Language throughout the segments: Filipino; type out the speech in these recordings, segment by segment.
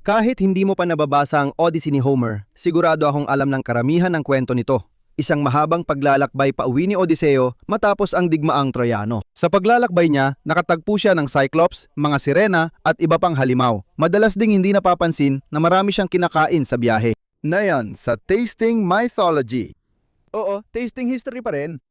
Kahit hindi mo pa nababasa ang Odyssey ni Homer, sigurado akong alam ng karamihan ng kwento nito. Isang mahabang paglalakbay pauwi ni Odiseo matapos ang digmaang Troyano. Sa paglalakbay niya, nakatagpo siya ng Cyclops, mga sirena at iba pang halimaw. Madalas ding hindi napapansin na marami siyang kinakain sa biyahe. Na yan sa Tasting Mythology. Oo, tasting history pa rin.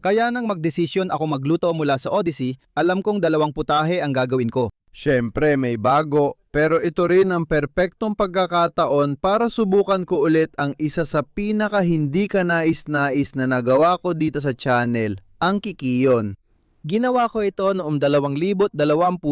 Kaya nang magdesisyon ako magluto mula sa Odyssey, alam kong 2 putahe ang gagawin ko. Siyempre may bago, pero ito rin ang perpektong pagkakataon para subukan ko ulit ang isa sa pinaka hindi ka nais-nais na nagawa ko dito sa channel, ang kikiyon. Ginawa ko ito noong 2020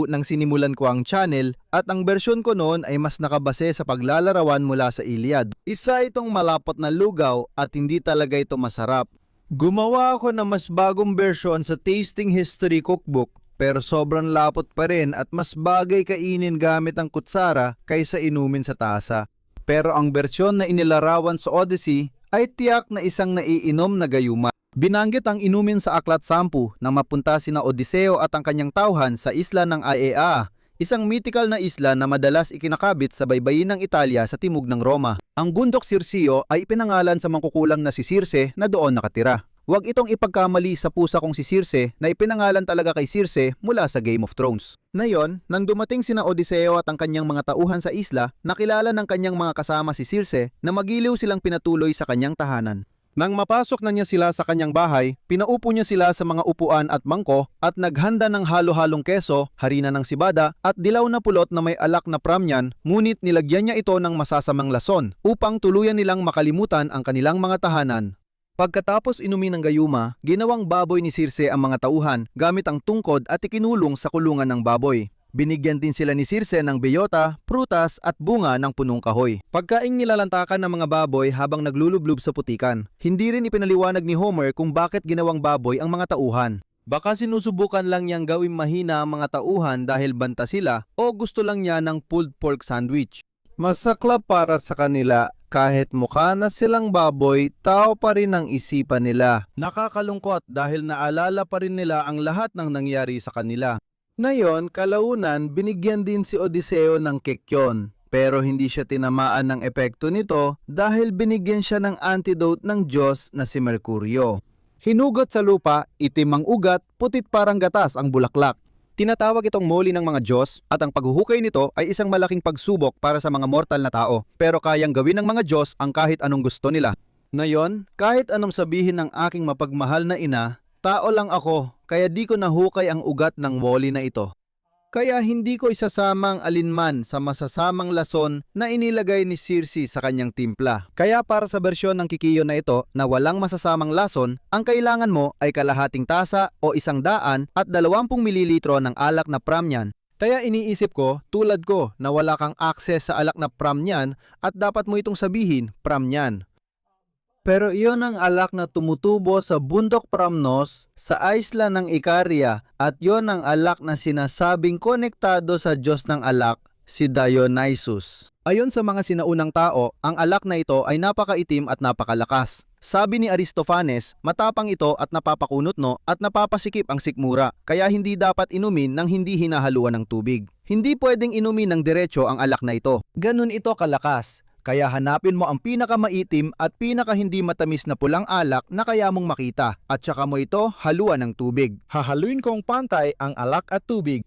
nang sinimulan ko ang channel at ang bersyon ko noon ay mas nakabase sa paglalarawan mula sa Iliad. Isa itong malapot na lugaw at hindi talaga ito masarap. Gumawa ako ng mas bagong bersyon sa Tasting History Cookbook pero sobrang lapot pa rin at mas bagay kainin gamit ang kutsara kaysa inumin sa tasa. Pero ang bersyon na inilarawan sa Odyssey ay tiyak na isang naiinom na gayuma. Binanggit ang inumin sa Aklat 10 nang mapunta sina Odiseo at ang kanyang tauhan sa isla ng Aiea, isang mythical na isla na madalas ikinakabit sa baybayin ng Italia sa timog ng Roma. Ang bundok Sirsio ay ipinangalan sa mangkukulam na si Circe na doon nakatira. Huwag itong ipagkamali sa pusa kong si Circe na ipinangalan talaga kay Circe mula sa Game of Thrones. Ngayon, nang dumating sina Odiseo at ang kanyang mga tauhan sa isla, nakilala ng kanyang mga kasama si Circe na magiliw silang pinatuloy sa kanyang tahanan. Nang mapasok na niya sila sa kanyang bahay, pinaupo niya sila sa mga upuan at mangko at naghanda ng halo-halong keso, harina ng sibada at dilaw na pulot na may alak na pramyan, ngunit nilagyan niya ito ng masasamang lason upang tuluyan nilang makalimutan ang kanilang mga tahanan. Pagkatapos inumin ng gayuma, ginawang baboy ni Circe ang mga tauhan gamit ang tungkod at ikinulong sa kulungan ng baboy. Binigyan din sila ni Circe ng beyota, prutas at bunga ng punong kahoy. Pagkaing nilalantakan ng mga baboy habang naglulublob sa putikan. Hindi rin ipinaliwanag ni Homer kung bakit ginawang baboy ang mga tauhan. Baka sinusubukan lang niyang gawing mahina ang mga tauhan dahil banta sila o gusto lang niya ng pulled pork sandwich. Masaklap para sa kanila, kahit mukha na silang baboy, tao pa rin ang isipan nila. Nakakalungkot dahil naalala pa rin nila ang lahat ng nangyari sa kanila. Ngayon, kalaunan, binigyan din si Odiseo ng kekyon. Pero hindi siya tinamaan ng epekto nito dahil binigyan siya ng antidote ng Diyos na si Mercurio. Hinugot sa lupa, itim ang ugat, putit parang gatas ang bulaklak. Tinatawag itong moli ng mga Diyos at ang paghuhukay nito ay isang malaking pagsubok para sa mga mortal na tao. Pero kayang gawin ng mga Diyos ang kahit anong gusto nila. Ngayon, kahit anong sabihin ng aking mapagmahal na ina, tao lang ako, kaya di ko nahukay ang ugat ng woli na ito. Kaya hindi ko isasamang alinman sa masasamang lason na inilagay ni Circe sa kanyang timpla. Kaya para sa bersyon ng kikiyo na ito na walang masasamang lason, ang kailangan mo ay kalahating tasa o 100 at 20 mililitro ng alak na pramyan. Kaya iniisip ko, tulad ko, na wala kang access sa alak na pramyan at dapat mo itong sabihin, pramyan. Pero iyon ang alak na tumutubo sa bundok Pramnos sa isla ng Icaria at iyon ang alak na sinasabing konektado sa Diyos ng alak, si Dionysus. Ayon sa mga sinaunang tao, ang alak na ito ay napakaitim at napakalakas. Sabi ni Aristophanes, matapang ito at napapakunotno at napapasikip ang sikmura, kaya hindi dapat inumin ng hindi hinahaluan ng tubig. Hindi pwedeng inumin ng diretso ang alak na ito. Ganun ito kalakas. Kaya hanapin mo ang pinakamaitim at pinaka hindi matamis na pulang alak na kaya mong makita at saka mo ito haluan ng tubig. Hahaluin kong pantay ang alak at tubig.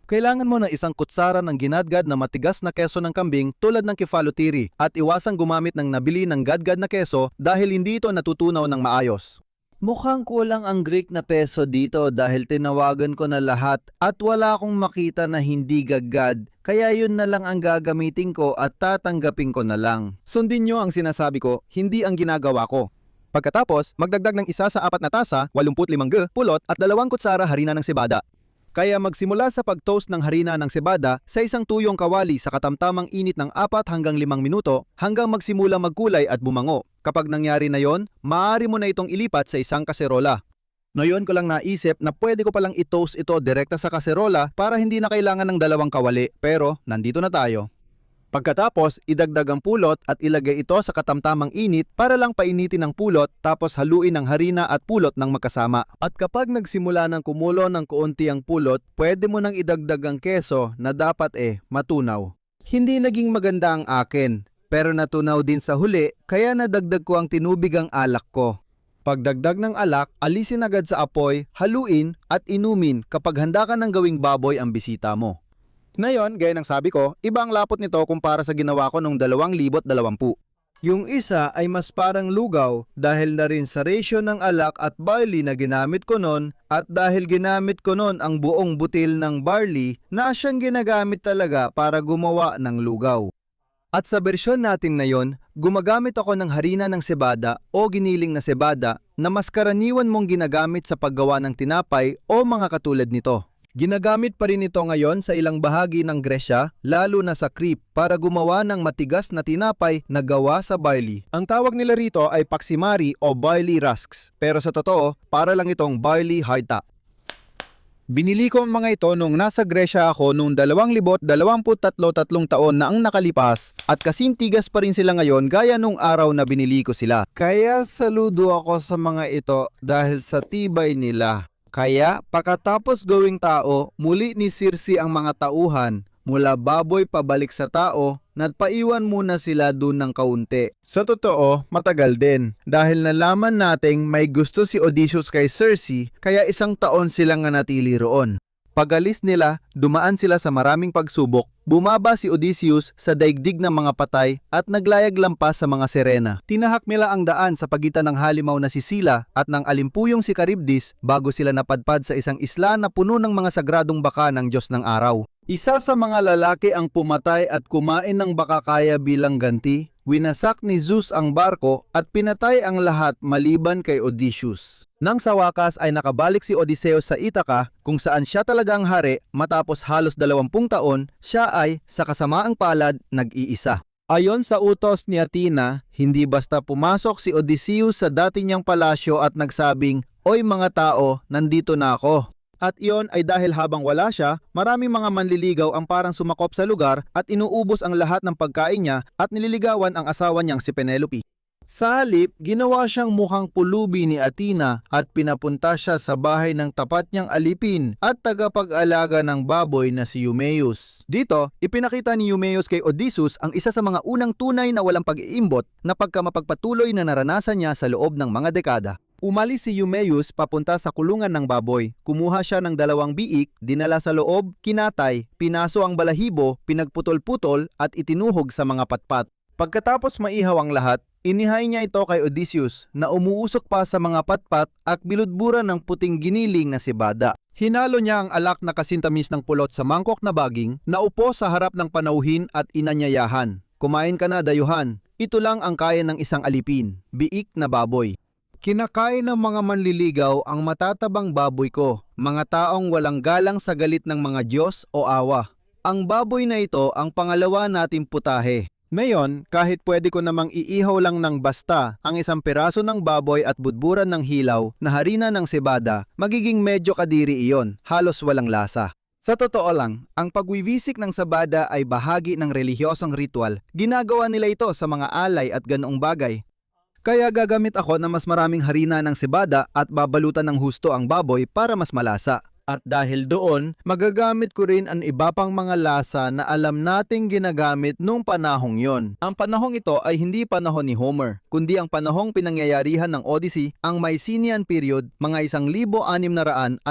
Kailangan mo ng isang kutsara ng ginadgad na matigas na keso ng kambing tulad ng kefalotiri at iwasang gumamit ng nabili ng gadgad na keso dahil hindi ito natutunaw ng maayos. Mukhang kulang ang Greek na peso dito dahil tinawagan ko na lahat at wala akong makita na hindi gagad. Kaya yun na lang ang gagamitin ko at tatanggapin ko na lang. Sundin nyo ang sinasabi ko, hindi ang ginagawa ko. Pagkatapos, magdagdag ng 1 sa 4 na tasa, 85 pulot at 2 kutsara harina ng sibada. Kaya magsimula sa pag-toast ng harina ng sibada sa isang tuyong kawali sa katamtamang init ng 4 hanggang 5 minuto hanggang magsimula magkulay at bumango. Kapag nangyari na yon, maaari mo na itong ilipat sa isang kaserola. Ngayon ko lang naisip na pwede ko palang i-toast ito direkta sa kaserola para hindi na kailangan ng 2 kawali, pero nandito na tayo. Pagkatapos, idagdag ang pulot at ilagay ito sa katamtamang init para lang painitin ang pulot tapos haluin ang harina at pulot ng magkasama. At kapag nagsimula ng kumulo ng kaunti ang pulot, pwede mo nang idagdag ang keso na dapat matunaw. Hindi naging maganda ang akin, pero natunaw din sa huli kaya nadagdag ko ang tinubigang alak ko. Pagdagdag ng alak, alisin agad sa apoy, haluin at inumin kapag handa ka ng gawing baboy ang bisita mo. Ngayon, gaya ng sabi ko, iba ang lapot nito kumpara sa ginawa ko noong 2020. Yung isa ay mas parang lugaw dahil na rin sa ratio ng alak at barley na ginamit ko noon at dahil ginamit ko noon ang buong butil ng barley na siyang ginagamit talaga para gumawa ng lugaw. At sa bersyon natin na yon, gumagamit ako ng harina ng cebada o giniling na cebada na mas karaniwan mong ginagamit sa paggawa ng tinapay o mga katulad nito. Ginagamit pa rin ito ngayon sa ilang bahagi ng Gresya, lalo na sa Crete, para gumawa ng matigas na tinapay na gawa sa barley. Ang tawag nila rito ay paksimari o barley rusks, pero sa totoo, para lang itong barley harta. Binili ko ang mga ito nung nasa Gresya ako noong 2023 taon na ang nakalipas at kasing tigas pa rin sila ngayon gaya nung araw na binili ko sila. Kaya saludo ako sa mga ito dahil sa tibay nila. Kaya, pagkatapos gawing tao, muli ni Circe ang mga tauhan, mula baboy pabalik sa tao, nagpaiwan muna sila dun ng kaunti. Sa totoo, matagal din, dahil nalaman nating may gusto si Odysseus kay Circe, kaya 1 taon silang nanatili roon. Pag-alis nila, dumaan sila sa maraming pagsubok. Bumaba si Odysseus sa daigdig ng mga patay at naglayag lampas sa mga sirena. Tinahak nila ang daan sa pagitan ng halimaw na si Scylla at ng alimpuyong si Charybdis bago sila napadpad sa isang isla na puno ng mga sagradong baka ng Diyos ng Araw. Isa sa mga lalaki ang pumatay at kumain ng bakakaya bilang ganti. Winasak ni Zeus ang barko at pinatay ang lahat maliban kay Odysseus. Nang sa wakas ay nakabalik si Odysseus sa Ithaca kung saan siya talaga ang hari matapos halos 20 taon, siya ay sa kasamaang palad nag-iisa. Ayon sa utos ni Athena, hindi basta pumasok si Odysseus sa dati niyang palasyo at nagsabing, "Oy mga tao, nandito na ako." At iyon ay dahil habang wala siya, maraming mga manliligaw ang parang sumakop sa lugar at inuubos ang lahat ng pagkain niya at nililigawan ang asawa niyang si Penelope. Sa halip, ginawa siyang mukhang pulubi ni Athena at pinapunta siya sa bahay ng tapat niyang alipin at tagapag-alaga ng baboy na si Eumaeus. Dito, ipinakita ni Eumaeus kay Odysseus ang isa sa mga unang tunay na walang pag-iimbot na pagkamapagpatuloy na naranasan niya sa loob ng mga dekada. Umalis si Eumaeus papunta sa kulungan ng baboy. Kumuha siya ng 2 biik, dinala sa loob, kinatay, pinaso ang balahibo, pinagputol-putol at itinuhog sa mga patpat. Pagkatapos maihaw ang lahat, inihay niya ito kay Odysseus na umuusok pa sa mga patpat at biludburan ng puting giniling na cebada. Hinalo niya ang alak na kasintamis ng pulot sa mangkok na baging, naupo sa harap ng panauhin at inanyayahan. "Kumain ka na, dayuhan. Ito lang ang kaya ng isang alipin, biik na baboy." Kinakain ng mga manliligaw ang matatabang baboy ko, mga taong walang galang sa galit ng mga Diyos o awa. Ang baboy na ito ang pangalawa nating putahe. Ngayon, kahit pwede ko namang iihaw lang ng basta ang isang piraso ng baboy at budburan ng hilaw na harina ng cebada, magiging medyo kadiri iyon, halos walang lasa. Sa totoo lang, ang pagwiwisik ng sabada ay bahagi ng relihiyosong ritual. Ginagawa nila ito sa mga alay at ganoong bagay. Kaya gagamit ako ng mas maraming harina ng cebada at babalutan ng husto ang baboy para mas malasa. At dahil doon, magagamit ko rin ang iba pang mga lasa na alam nating ginagamit nung panahong yon. Ang panahong ito ay hindi panahon ni Homer, kundi ang panahong pinangyayarihan ng Odyssey, ang Mycenaean period, mga 1650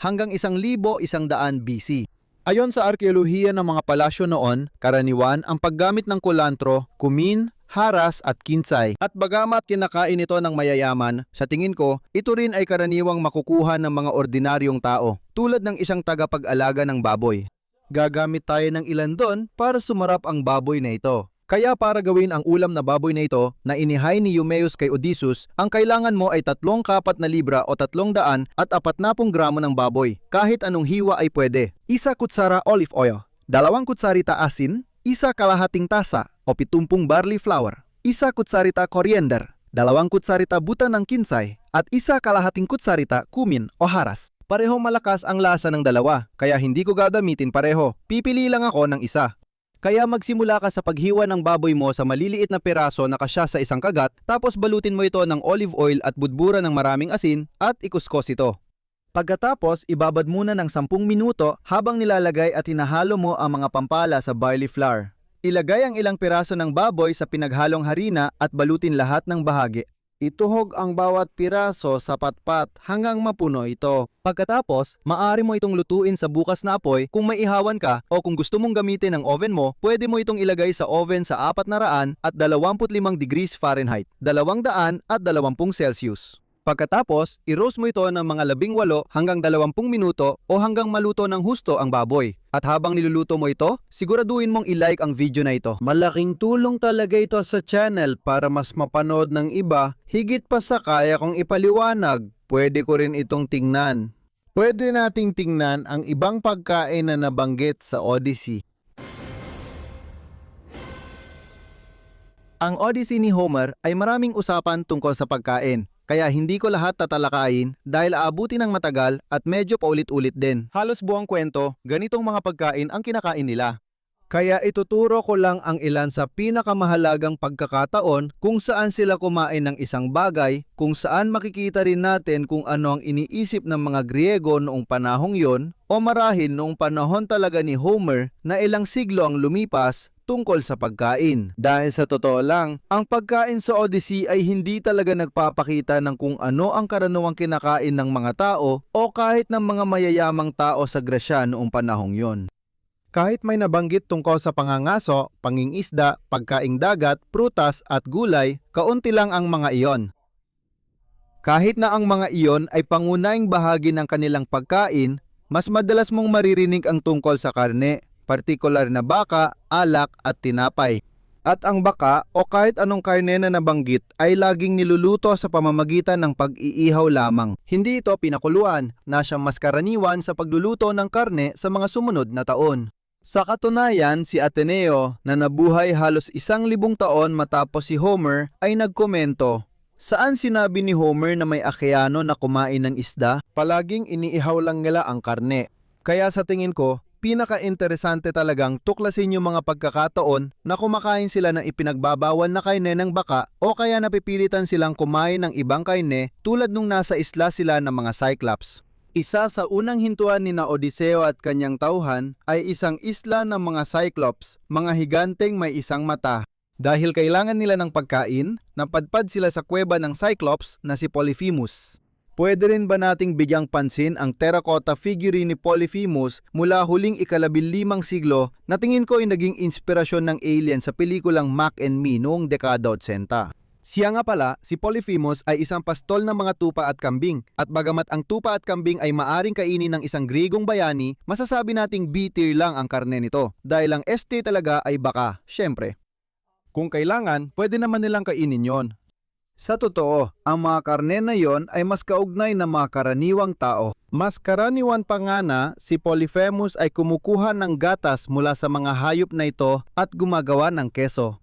hanggang 1100 BC. Ayon sa arkeolohiya ng mga palasyo noon, karaniwan ang paggamit ng kulantro, kumin, haras at kinsay. At bagamat kinakain ito ng mayayaman, sa tingin ko, ito rin ay karaniwang makukuha ng mga ordinaryong tao, tulad ng isang tagapag-alaga ng baboy. Gagamit tayo ng ilan doon para sumarap ang baboy na ito. Kaya para gawin ang ulam na baboy na ito na inihay ni Eumaeus kay Odysseus, ang kailangan mo ay 3 kapat na libra o 300 at 40 gramo ng baboy. Kahit anong hiwa ay pwede. 1 kutsara olive oil, 2 kutsarita asin, 1 kalahating tasa o 70 barley flour, 1 kutsarita coriander, 2 kutsarita buta ng kinsay, at 1 kalahating kutsarita cumin o haras. Parehong malakas ang lasa ng dalawa, kaya hindi ko gagamitin pareho. Pipili lang ako ng isa. Kaya magsimula ka sa paghiwa ng baboy mo sa maliliit na piraso na kasya sa isang kagat, tapos balutin mo ito ng olive oil at budbura ng maraming asin at ikuskos ito. Pagkatapos, ibabad muna ng 10 minuto habang nilalagay at hinahalo mo ang mga pampala sa barley flour. Ilagay ang ilang piraso ng baboy sa pinaghalong harina at balutin lahat ng bahagi. Ituhog ang bawat piraso sa patpat hanggang mapuno ito. Pagkatapos, maaari mo itong lutuin sa bukas na apoy kung may ihawan ka o kung gusto mong gamitin ang oven mo, pwede mo itong ilagay sa oven sa 400 at 25 degrees Fahrenheit, 200 at 20 Celsius. Pagkatapos, i-roast mo ito ng mga 18 hanggang 20 minuto o hanggang maluto ng husto ang baboy. At habang niluluto mo ito, siguraduhin mong i-like ang video na ito. Malaking tulong talaga ito sa channel para mas mapanood ng iba, higit pa sa kaya kong ipaliwanag. Pwede ko rin itong tingnan. Pwede nating tingnan ang ibang pagkain na nabanggit sa Odyssey. Ang Odyssey ni Homer ay maraming usapan tungkol sa pagkain. Kaya hindi ko lahat tatalakayin dahil aabutin ng matagal at medyo paulit-ulit din. Halos buong kwento, ganitong mga pagkain ang kinakain nila. Kaya ituturo ko lang ang ilan sa pinakamahalagang pagkakataon kung saan sila kumain ng isang bagay, kung saan makikita rin natin kung ano ang iniisip ng mga Griego noong panahong yon o marahil noong panahon talaga ni Homer na ilang siglo ang lumipas tungkol sa pagkain. Dahil sa totoo lang, ang pagkain sa Odyssey ay hindi talaga nagpapakita ng kung ano ang karaniwang kinakain ng mga tao o kahit ng mga mayayamang tao sa Gresya noong panahong yon. Kahit may nabanggit tungkol sa pangangaso, pangingisda, pagkaing dagat, prutas at gulay, kaunti lang ang mga iyon. Kahit na ang mga iyon ay pangunahing bahagi ng kanilang pagkain, mas madalas mong maririnig ang tungkol sa karne, partikular na baka, alak at tinapay. At ang baka o kahit anong karne na nabanggit ay laging niluluto sa pamamagitan ng pag-iihaw lamang. Hindi ito pinakuluan na siyang mas karaniwan sa pagluluto ng karne sa mga sumunod na taon. Sa katunayan, si Ateneo na nabuhay halos 1,000 taon matapos si Homer ay nagkomento, saan sinabi ni Homer na may akeano na kumain ng isda? Palaging iniihaw lang nila ang karne. Kaya sa tingin ko, pinaka-interesante talagang tuklasin yung mga pagkakataon na kumakain sila ng ipinagbabawal na karne ng baka o kaya napipilitan silang kumain ng ibang karne tulad nung nasa isla sila ng mga Cyclops. Isa sa unang hintuan ni na Odiseo at kanyang tauhan ay isang isla ng mga Cyclops, mga higanteng may isang mata. Dahil kailangan nila ng pagkain, napadpad sila sa kuweba ng Cyclops na si Polyphemus. Pwede rin ba nating bigyang pansin ang terracotta figurine ni Polyphemus mula huling ika-15 siglo na tingin ko ay naging inspirasyon ng alien sa pelikulang Mac and Me noong dekada 80? Siya nga pala, si Polyphemus ay isang pastol ng mga tupa at kambing. At bagamat ang tupa at kambing ay maaring kainin ng isang Gregong bayani, masasabi nating B-tier lang ang karne nito. Dahil ang S-tier talaga ay baka, syempre. Kung kailangan, pwede naman nilang kainin yon. Sa totoo, ang mga karne na yon ay mas kaugnay ng mga karaniwang tao. Mas karaniwan pa nga na si Polyphemus ay kumukuha ng gatas mula sa mga hayop na ito at gumagawa ng keso.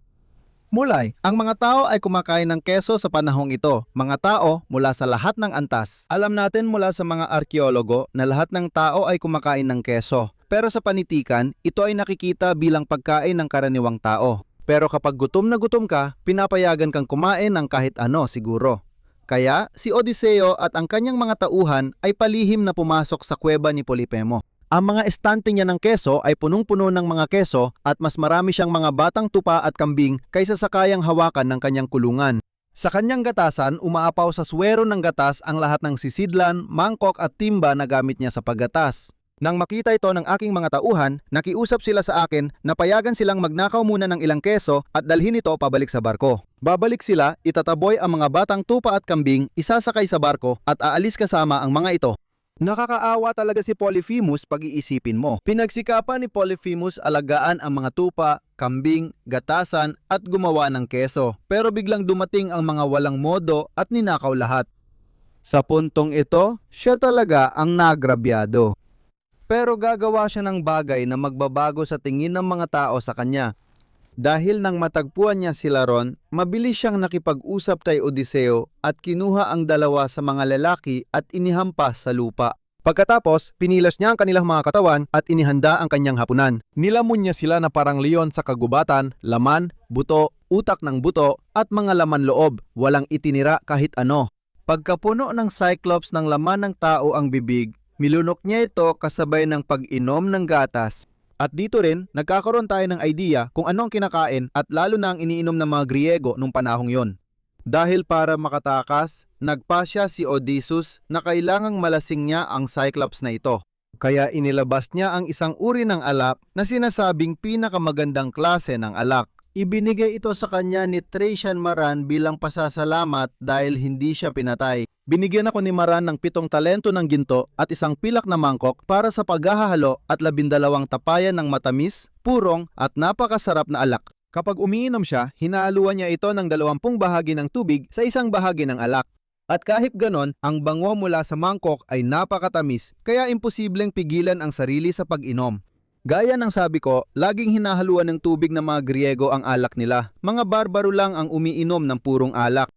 Mulay, ang mga tao ay kumakain ng keso sa panahong ito. Mga tao mula sa lahat ng antas. Alam natin mula sa mga arkeologo na lahat ng tao ay kumakain ng keso. Pero sa panitikan, ito ay nakikita bilang pagkain ng karaniwang tao. Pero kapag gutom na gutom ka, pinapayagan kang kumain ng kahit ano siguro. Kaya si Odiseo at ang kanyang mga tauhan ay palihim na pumasok sa kuweba ni Polypemo. Ang mga estante niya ng keso ay punong-puno ng mga keso at mas marami siyang mga batang tupa at kambing kaysa sa kayang hawakan ng kanyang kulungan. Sa kanyang gatasan, umaapaw sa swero ng gatas ang lahat ng sisidlan, mangkok at timba na gamit niya sa paggatas. Nang makita ito ng aking mga tauhan, nakiusap sila sa akin na payagan silang magnakaw muna ng ilang keso at dalhin ito pabalik sa barko. Babalik sila, itataboy ang mga batang tupa at kambing, isasakay sa barko at aalis kasama ang mga ito. Nakakaawa talaga si Polyphemus pag-iisipin mo. Pinagsikapan ni Polyphemus alagaan ang mga tupa, kambing, gatasan at gumawa ng keso. Pero biglang dumating ang mga walang modo at ninakaw lahat. Sa puntong ito, siya talaga ang nagrabyado. Pero gagawa siya ng bagay na magbabago sa tingin ng mga tao sa kanya. Dahil nang matagpuan niya sila ron, mabilis siyang nakipag-usap kay Odiseo at kinuha ang dalawa sa mga lalaki at inihampas sa lupa. Pagkatapos, pinilas niya ang kanilang mga katawan at inihanda ang kanyang hapunan. Nilamon niya sila na parang leon sa kagubatan, laman, buto, utak ng buto, at mga laman loob, walang itinira kahit ano. Pagkapuno ng Cyclops ng laman ng tao ang bibig, milunok niya ito kasabay ng pag-inom ng gatas. At dito rin, nagkakaroon tayo ng idea kung ano ang kinakain at lalo na ang iniinom ng mga Griego nung panahong yon. Dahil para makatakas, nagpasya si Odysseus na kailangang malasing niya ang Cyclops na ito. Kaya inilabas niya ang isang uri ng alak na sinasabing pinakamagandang klase ng alak. Ibinigay ito sa kanya ni Thracian Maran bilang pasasalamat dahil hindi siya pinatay. Binigyan ako ni Maran ng 7 talento ng ginto at isang pilak na mangkok para sa paghahalo at 12 tapayan ng matamis, purong at napakasarap na alak. Kapag umiinom siya, hinahaluan niya ito ng 20 bahagi ng tubig sa isang bahagi ng alak. At kahit ganon, ang bango mula sa mangkok ay napakatamis, kaya imposibleng pigilan ang sarili sa pag-inom. Gaya ng sabi ko, laging hinahaluan ng tubig ng mga Griego ang alak nila. Mga barbaro lang ang umiinom ng purong alak.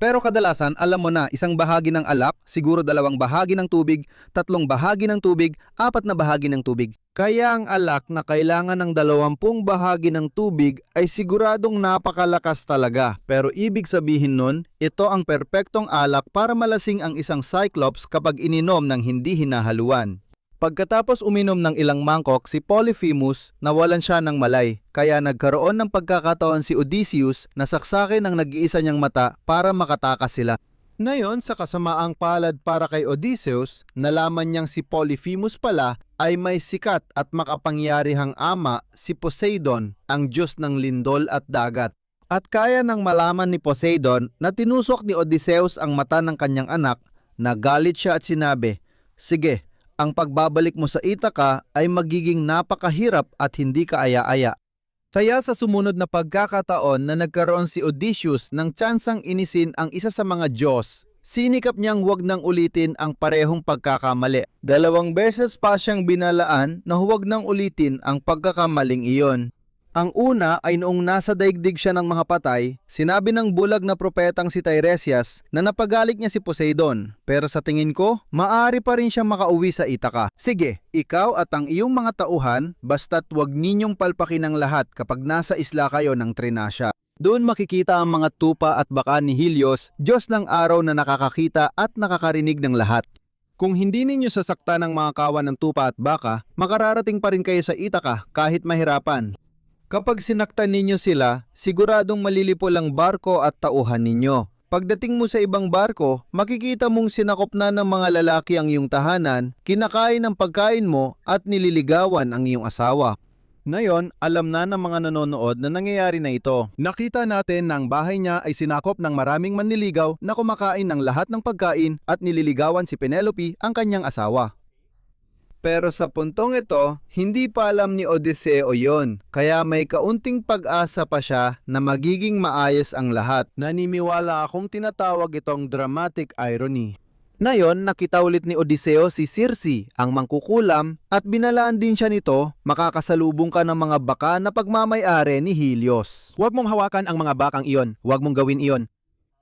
Pero kadalasan, alam mo na, isang bahagi ng alak, siguro 2 bahagi ng tubig, 3 bahagi ng tubig, 4 na bahagi ng tubig. Kaya ang alak na kailangan ng 20 bahagi ng tubig ay siguradong napakalakas talaga. Pero ibig sabihin nun, ito ang perpektong alak para malasing ang isang Cyclops kapag ininom ng hindi hinahaluan. Pagkatapos uminom ng ilang mangkok, si Polyphemus nawalan siya ng malay, kaya nagkaroon ng pagkakataon si Odysseus na saksakin ang nag-iisa niyang mata para makatakas sila. Ngayon, sa kasamaang palad para kay Odysseus, nalaman niyang si Polyphemus pala ay may sikat at makapangyarihang ama, si Poseidon, ang Diyos ng lindol at dagat. At kaya nang malaman ni Poseidon na tinusok ni Odysseus ang mata ng kanyang anak, nagalit siya at sinabi, "Sige, ang pagbabalik mo sa Ithaca ay magiging napakahirap at hindi ka aya-aya." Kaya sa sumunod na pagkakataon na nagkaroon si Odysseus ng tsansang inisin ang isa sa mga Diyos, sinikap niyang huwag nang ulitin ang parehong pagkakamali. 2 beses pa siyang binalaan na huwag nang ulitin ang pagkakamaling iyon. Ang una ay noong nasa daigdig siya ng mga patay, sinabi ng bulag na propetang si Tiresias na napagalit niya si Poseidon. Pero sa tingin ko, maaari pa rin siyang makauwi sa Ithaca. Sige, ikaw at ang iyong mga tauhan, basta't huwag ninyong palpakin ang lahat kapag nasa isla kayo ng Trinasya. Doon makikita ang mga tupa at baka ni Helios, Diyos ng araw na nakakakita at nakakarinig ng lahat. Kung hindi ninyo sasaktan ang mga kawan ng tupa at baka, makararating pa rin kayo sa Ithaca kahit mahirapan. Kapag sinaktan ninyo sila, siguradong malilipol ang barko at tauhan ninyo. Pagdating mo sa ibang barko, makikita mong sinakop na ng mga lalaki ang iyong tahanan, kinakain ang pagkain mo at nililigawan ang iyong asawa. Ngayon, alam na ng mga nanonood na nangyayari na ito. Nakita natin na ang bahay niya ay sinakop ng maraming manliligaw na kumakain ng lahat ng pagkain at nililigawan si Penelope, ang kanyang asawa. Pero sa puntong ito, hindi pa alam ni Odiseo yon, kaya may kaunting pag-asa pa siya na magiging maayos ang lahat. Naniniwala akong tinatawag itong dramatic irony. Ngayon, nakita ulit ni Odiseo si Circe, ang mangkukulam, at binalaan din siya nito, makakasalubong ka ng mga baka na pagmamay-ari ni Helios. Huwag mong hawakan ang mga bakang iyon, huwag mong gawin iyon.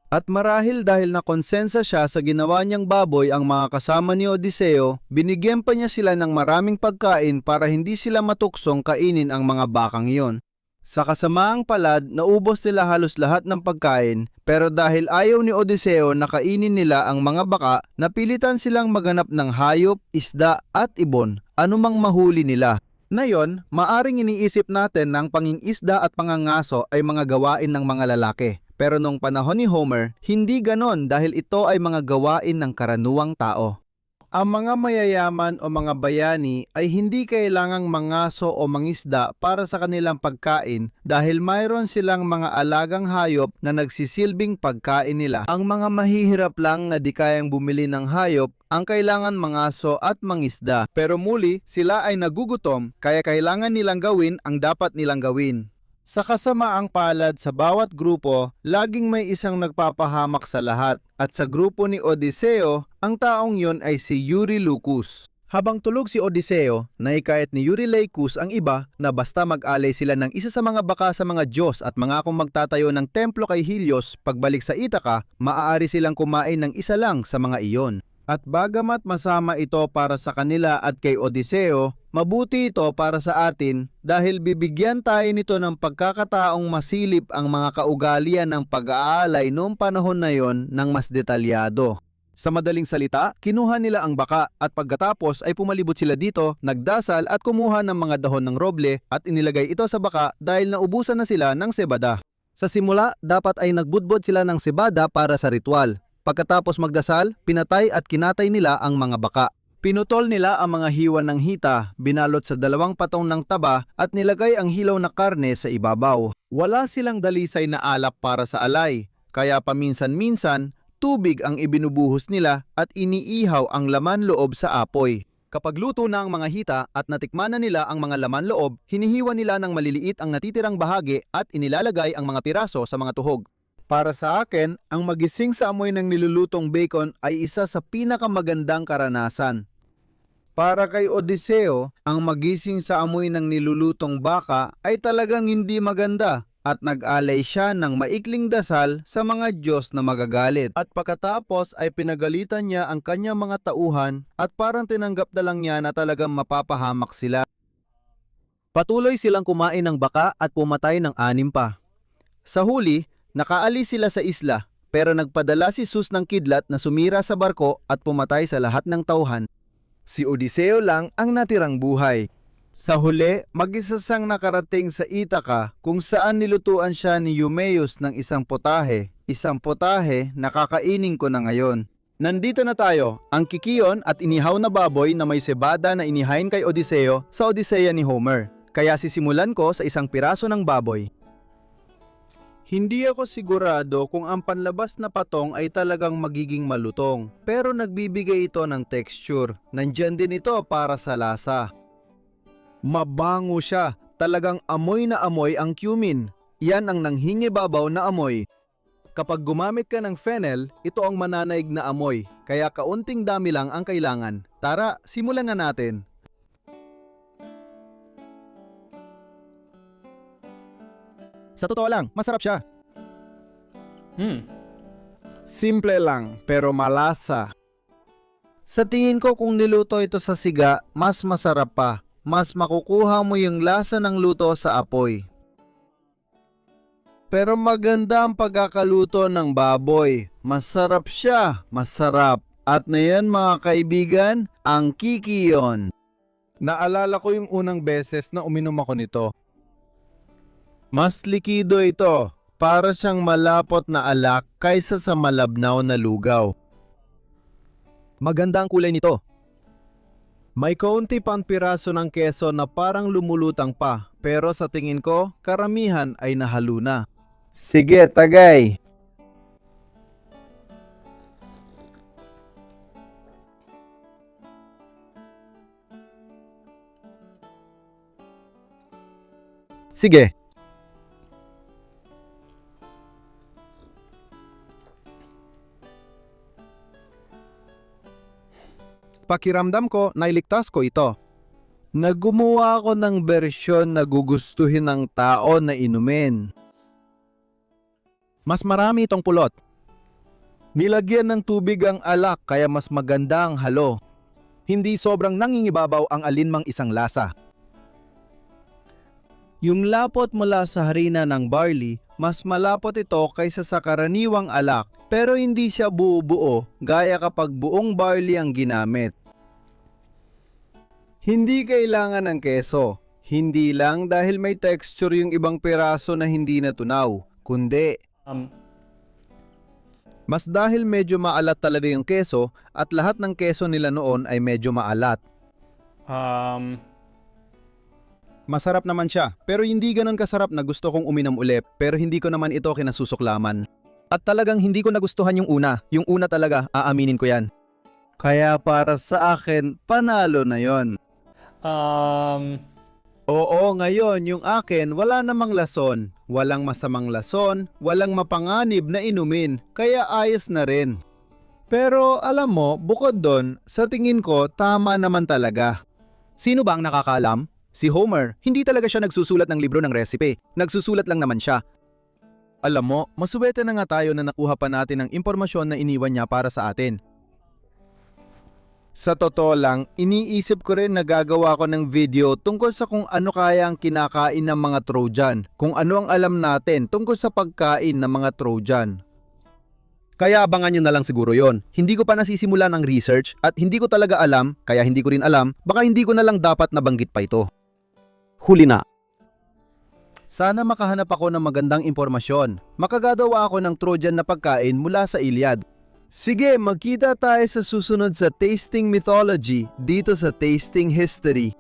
At marahil dahil nakonsensa siya sa ginawa niyang baboy ang mga kasama ni Odiseo, binigyan pa niya sila ng maraming pagkain para hindi sila matuksong kainin ang mga bakang iyon. Sa kasamaang palad, naubos nila halos lahat ng pagkain, pero dahil ayaw ni Odiseo na kainin nila ang mga baka, napilitan silang maghanap ng hayop, isda at ibon, anumang mahuli nila. Ngayon, maaring iniisip natin na ang pangingisda at pangangaso ay mga gawain ng mga lalaki. Pero nung panahon ni Homer, hindi ganon dahil ito ay mga gawain ng karaniwang tao. Ang mga mayayaman o mga bayani ay hindi kailangang mangaso o mangisda para sa kanilang pagkain dahil mayroon silang mga alagang hayop na nagsisilbing pagkain nila. Ang mga mahihirap lang na di kayang bumili ng hayop ang kailangan mangaso at mangisda. Pero muli, sila ay nagugutom kaya kailangan nilang gawin ang dapat nilang gawin. Sa kasamaang palad sa bawat grupo, laging may isang nagpapahamak sa lahat. At sa grupo ni Odiseo, ang taong yon ay si Eurylochus. Habang tulog si Odiseo, naikayat ni Eurylochus ang iba na basta mag-alay sila ng isa sa mga baka sa mga Diyos at mga kung magtatayo ng templo kay Helios pagbalik sa Ithaca, maaari silang kumain ng isa lang sa mga iyon. At bagamat masama ito para sa kanila at kay Odiseo, mabuti ito para sa atin dahil bibigyan tayo nito ng pagkakataong masilip ang mga kaugalian ng pag-aalay noong panahon na yon ng mas detalyado. Sa madaling salita, kinuha nila ang baka at pagkatapos ay pumalibot sila dito, nagdasal at kumuha ng mga dahon ng roble at inilagay ito sa baka dahil naubusan na sila ng sebada. Sa simula, dapat ay nagbudbod sila ng sebada para sa ritual. Pagkatapos magdasal, pinatay at kinatay nila ang mga baka. Pinutol nila ang mga hiwa ng hita, binalot sa 2 patong ng taba at nilagay ang hilaw na karne sa ibabaw. Wala silang dalisay na alak para sa alay, kaya paminsan-minsan, tubig ang ibinubuhos nila at iniihaw ang laman loob sa apoy. Kapag luto na ang mga hita at natikman na nila ang mga laman loob, hinihiwa nila ng maliliit ang natitirang bahagi at inilalagay ang mga piraso sa mga tuhog. Para sa akin, ang magising sa amoy ng nilulutong bacon ay isa sa pinakamagandang karanasan. Para kay Odiseo, ang magising sa amoy ng nilulutong baka ay talagang hindi maganda at nag-alay siya ng maikling dasal sa mga Diyos na magagalit. At pagkatapos ay pinagalitan niya ang kanyang mga tauhan at parang tinanggap na lang niya na talagang mapapahamak sila. Patuloy silang kumain ng baka at pumatay ng 6 pa. Sa huli, nakaalis sila sa isla, pero nagpadala si Zeus ng kidlat na sumira sa barko at pumatay sa lahat ng tauhan. Si Odiseo lang ang natirang buhay. Sa huli, mag-isa siyang nakarating sa Ithaca kung saan nilutuan siya ni Eumaeus ng isang potahe na kakainin ko na ngayon. Nandito na tayo, ang kikiyon at inihaw na baboy na may sebada na inihain kay Odiseo sa Odiseya ni Homer. Kaya sisimulan ko sa isang piraso ng baboy. Hindi ako sigurado kung ang panlabas na patong ay talagang magiging malutong, pero nagbibigay ito ng texture. Nandyan din ito para sa lasa. Mabango siya, talagang amoy na amoy ang cumin. Yan ang nanghingibabaw na amoy. Kapag gumamit ka ng fennel, ito ang mananaig na amoy, kaya kaunting dami lang ang kailangan. Tara, simulan na natin. Sa totoo lang, masarap siya. Simple lang, pero malasa. Sa tingin ko kung niluto ito sa siga, mas masarap pa. Mas makukuha mo yung lasa ng luto sa apoy. Pero maganda ang pagkakaluto ng baboy. Masarap siya, masarap. At na yan mga kaibigan, ang kikiyon. Naalala ko yung unang beses na uminom ako nito. Mas likido ito, para siyang malapot na alak kaysa sa malabnaw na lugaw. Maganda ang kulay nito. May kaunti pang piraso ng keso na parang lumulutang pa, pero sa tingin ko, karamihan ay nahalo na. Sige, tagay! Sige. Pakiramdam ko, nailigtas ko ito. Naggumawa ako ng bersyon na gugustuhin ng tao na inumin. Mas marami itong pulot. Nilagyan ng tubig ang alak kaya mas maganda ang halo. Hindi sobrang nangingibabaw ang alinmang isang lasa. Yung lapot mula sa harina ng barley, mas malapot ito kaysa sa karaniwang alak, pero hindi siya buo-buo gaya kapag buong barley ang ginamit. Hindi kailangan ng keso. Hindi lang dahil may texture yung ibang piraso na hindi natunaw, kundi mas dahil medyo maalat talaga yung keso at lahat ng keso nila noon ay medyo maalat. Masarap naman siya, pero hindi ganun kasarap na gusto kong uminom ulit, pero hindi ko naman ito kinasusuklaman. At talagang hindi ko nagustuhan yung una. Yung una talaga, aaminin ko yan. Kaya para sa akin, panalo na yon. Oo, ngayon yung akin wala namang lason. Walang masamang lason, walang mapanganib na inumin, kaya ayos na rin. Pero alam mo, bukod doon, sa tingin ko tama naman talaga. Sino ba ang nakakaalam? Si Homer. Hindi talaga siya nagsusulat ng libro ng recipe. Nagsusulat lang naman siya. Alam mo, maswerte na nga tayo na nakuha pa natin ang impormasyon na iniwan niya para sa atin. Sa totoo lang, iniisip ko rin na gagawa ko ng video tungkol sa kung ano kaya ang kinakain ng mga Trojan, kung ano ang alam natin tungkol sa pagkain ng mga Trojan. Kaya abangan nyo na lang siguro yon. Hindi ko pa nasisimulan ang research at hindi ko talaga alam, kaya hindi ko rin alam, baka hindi ko na lang dapat nabanggit pa ito. Huli na. Sana makahanap ako ng magandang impormasyon. Makagagawa ako ng Trojan na pagkain mula sa Iliad. Sige, magkita tayo sa susunod sa Tasting Mythology dito sa Tasting History.